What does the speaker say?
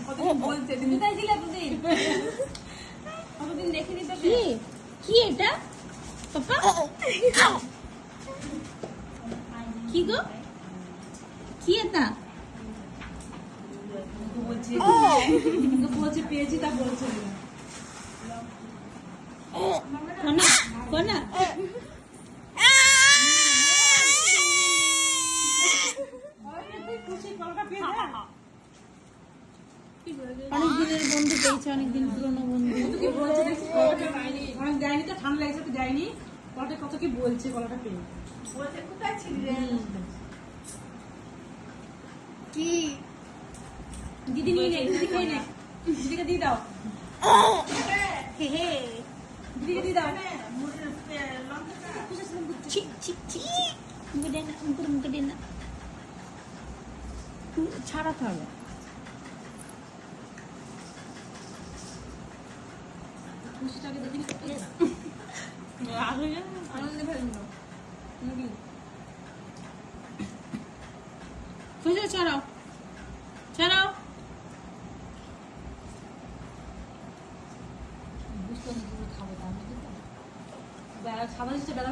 কতদিন বলছে কোথায় ছিল এতদিন? কতদিন দেখিনি তো। কি এটা পাপা? কি গো? কি এটা? বলছে পেয়েছি তা বলছে কোনা কোনা অনেক দিনের বন্ধু পেয়েছে, অনেকদিন পুরনো বন্ধু। কি বলছে দেখছি অনেক যায়নি তো, ঠান্ডা লাগছে তো যায়নি। কত কত কি বলছে গলাটা পেয়ে। বলছে কোথায় ছিলি রে? কি দিদি নিয়ে নে, দিদি খেয়ে নে, দিদিকে দিয়ে দাও, দিদিকে দিয়ে দাও। ছি ছি ছি মুখে দে না, মুখে দে না, ছাড়াতে হবে। খুশিটাকে দেখিনি আনন্দে ফেলেন খুশি ছাড়াও ছাড়াও। খাবো, সাদা বেলা